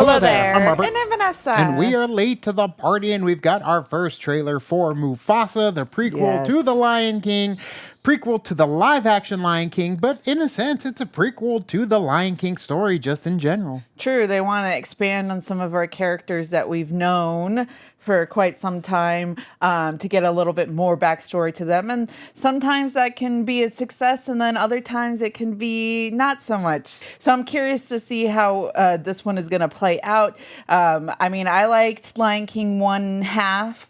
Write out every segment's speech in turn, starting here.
Hello there. I'm Robert. And I'm Vanessa. And we are late to the party, and we've got our first trailer for Mufasa, the prequel to The Lion King, prequel to the live-action Lion King, but in a sense, it's a prequel to the Lion King story just in general. True, they want to expand on some of our characters that we've known for quite some time to get a little bit more backstory to them. And sometimes that can be a success, and then other times it can be not so much. So I'm curious to see how this one is going to play out. I mean, I liked Lion King one and a half.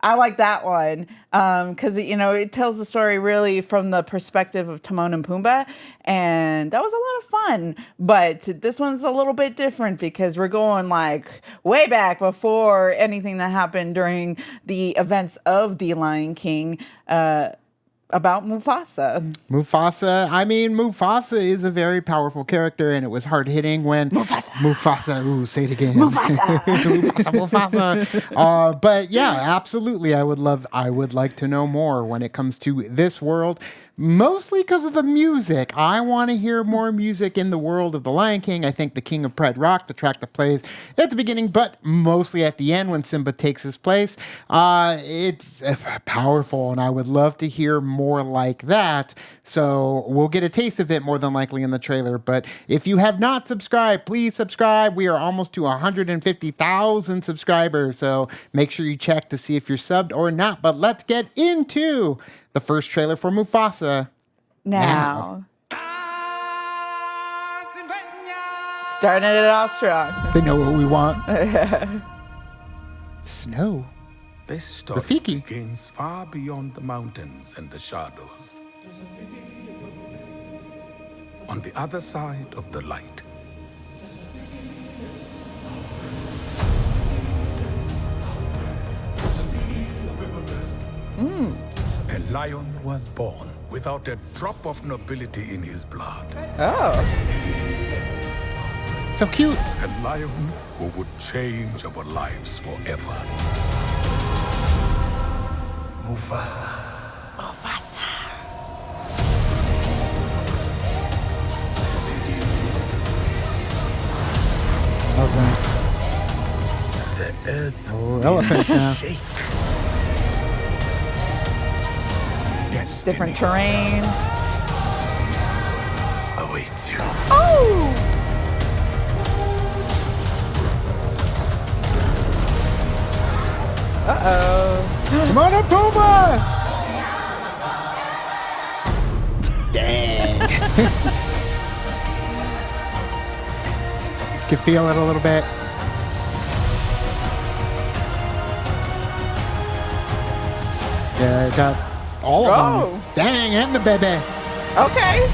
I like that one because, it tells the story really from the perspective of Timon and Pumbaa, and that was a lot of fun. But this one's a little bit different because we're going like way back before anything that happened during the events of The Lion King. About Mufasa. Mufasa is a very powerful character, and it was hard hitting when Mufasa. Ooh, say it again. Mufasa. But yeah, absolutely. I would like to know more when it comes to this world. Mostly because of the music. I want to hear more music in the world of The Lion King. I think The King of Pride Rock, the track that plays at the beginning, but mostly at the end when Simba takes his place. It's powerful, and I would love to hear more like that. So we'll get a taste of it more than likely in the trailer. But if you have not subscribed, please subscribe. We are almost to 150,000 subscribers. So make sure you check to see if you're subbed or not. But let's get into the first trailer for Mufasa now. Starting it off strong. They know what we want. Snow. This story Rafiki begins far beyond the mountains and the shadows. On the other side of the light. A lion was born without a drop of nobility in his blood. Oh. So cute. A lion who would change our lives forever. Mufasa. That was nice. The earth Elephants now. shake. Different terrain. Awaits you. Oh! Uh-oh. Timon and Pumbaa! Dang. Can feel it a little bit. Yeah, I got all of them. Dang, and the baby. Okay.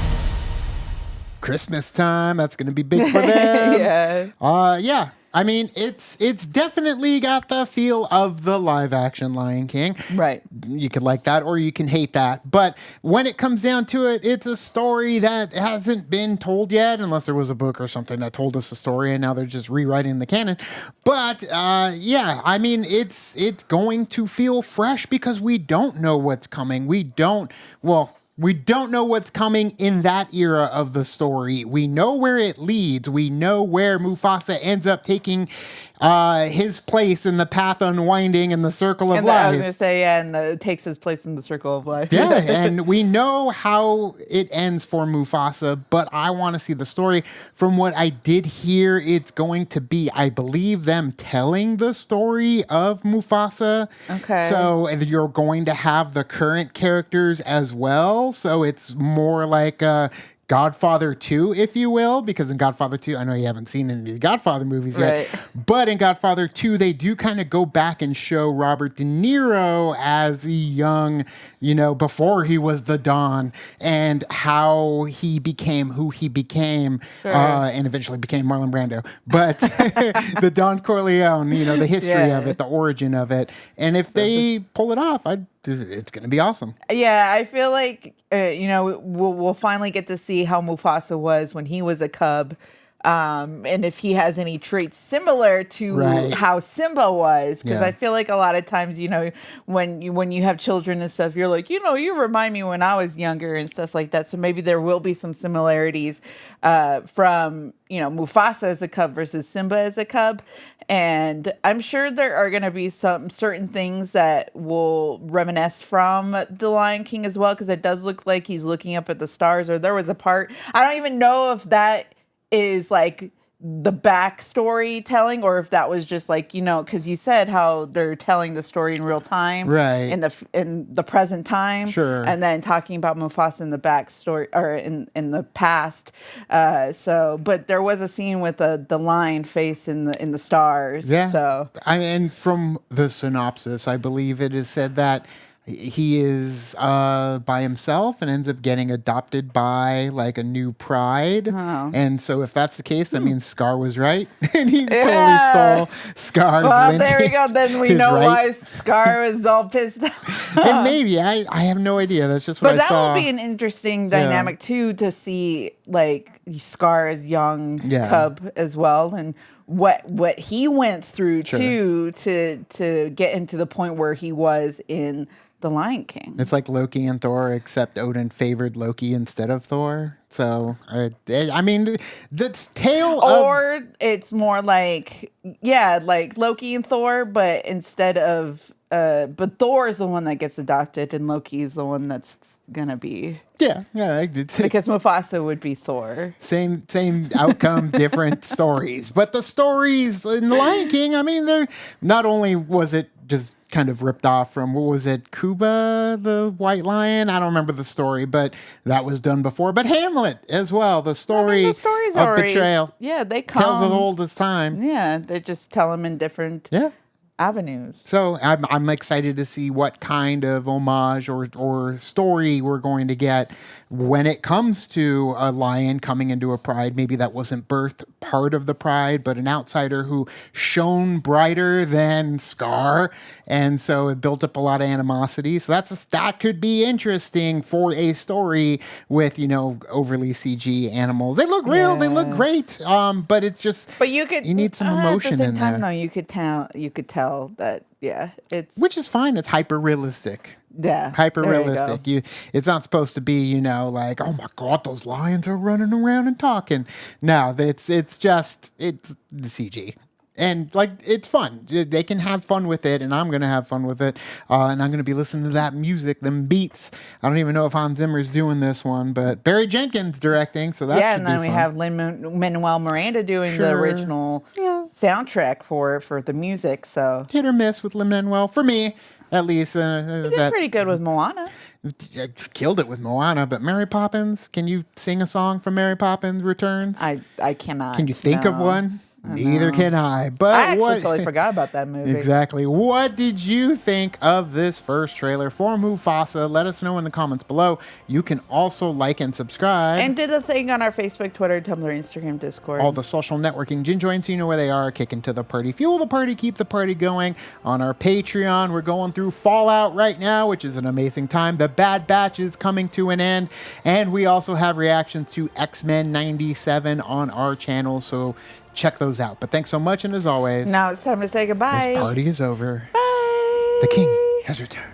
Christmas time. That's going to be big for them. Yeah. I mean, it's definitely got the feel of the live action Lion King. Right. You could like that or you can hate that. But when it comes down to it, it's a story that hasn't been told yet, unless there was a book or something that told us the story and now they're just rewriting the canon. But yeah, I mean, it's going to feel fresh because we don't know what's coming. We don't know what's coming in that era of the story. We know where it leads. We know where Mufasa ends up taking his place in the path unwinding in the circle of life. I was going to say, and takes his place in the circle of life. Yeah, and we know how it ends for Mufasa, but I want to see the story. From what I did hear, it's going to be, I believe, them telling the story of Mufasa. Okay. So you're going to have the current characters as well. So it's more like Godfather 2, if you will, because in Godfather 2, I know you haven't seen any of the Godfather movies yet, but in Godfather 2, they do kind of go back and show Robert De Niro as a young, before he was the Don, and how he became who he became, and eventually became Marlon Brando. But the Don Corleone, the history of it, the origin of it. And if they pull it off, it's going to be awesome. Yeah, I feel like, we'll finally get to see how Mufasa was when he was a cub and if he has any traits similar to Right. how Simba was, because Yeah. I feel like a lot of times, when you have children and stuff, you're like, you remind me when I was younger and stuff like that. So maybe there will be some similarities from Mufasa as a cub versus Simba as a cub, and I'm sure there are going to be some certain things that will reminisce from The Lion King as well, because it does look like he's looking up at the stars. Or there was a part, I don't even know if that is like the backstory telling, or if that was just like, because you said how they're telling the story in real time, Right. in the present time, Sure. and then talking about Mufasa in the backstory or in the past. But there was a scene with the lion face in the stars. Yeah. So And from the synopsis, I believe it is said that he is by himself and ends up getting adopted by like a new pride. Oh. And so if that's the case, that means Scar was right. And he Yeah. totally stole Scar's well, lineage. there we go. Then we his know right. why Scar was all pissed off. And maybe, I have no idea. That's just what But I that saw. will be an interesting dynamic too, to see like Scar as young Yeah. cub as well, and what he went through Sure. too to get him to the point where he was in The Lion King. It's like Loki and Thor, except Odin favored Loki instead of Thor. So, I mean, the tale of... Or it's more like, like Loki and Thor, but instead of, but Thor is the one that gets adopted and Loki is the one that's gonna be, Yeah, it's because Mufasa would be Thor. same outcome, different stories. But the stories in The Lion King, I mean, they're not only was it just kind of ripped off from, what was it, Cuba, the White Lion? I don't remember the story, but that was done before. But Hamlet as well, the story the stories of are always- betrayal. Yeah, they come. Tells as old as time. Yeah, they just tell them in different Yeah. avenues. So I'm excited to see what kind of homage or story we're going to get when it comes to a lion coming into a pride. Maybe that wasn't birthed part of the pride, but an outsider who shone brighter than Scar, and so it built up a lot of animosity. So that could be interesting for a story with overly CG animals. They look real, they look great, but it's just But you need some emotion at the same in time, there. though, you could tell that it's Which is fine. It's hyper realistic. yeah, Hyper there you realistic. go. It's not supposed to be, like, oh my God, those lions are running around and talking. No, it's the CG. And like, it's fun. They can have fun with it, and I'm going to have fun with it. And I'm going to be listening to that music, them beats. I don't even know if Hans Zimmer's doing this one, but Barry Jenkins directing, so that should And then be we fun. have Lin-Manuel Miranda doing the Sure. original soundtrack for the music. So Hit or miss with Lin-Manuel, for me, at least. he did pretty good with Moana. Killed it with Moana, but Mary Poppins, can you sing a song from Mary Poppins Returns? I cannot. Can you think of no. one? Neither can I. But I actually what? totally forgot about that movie. Exactly. What did you think of this first trailer for Mufasa? Let us know in the comments below. You can also like and subscribe. And did the thing on our Facebook, Twitter, Tumblr, Instagram, Discord. All the social networking gin joints, you know where they are. Kick into the party, fuel the party, keep the party going. On our Patreon, we're going through Fallout right now, which is an amazing time. The Bad Batch is coming to an end. And we also have reactions to X-Men 97 on our channel, so check those out. But thanks so much, and as always, Now it's time to say goodbye. this party is over. Bye. The king has returned.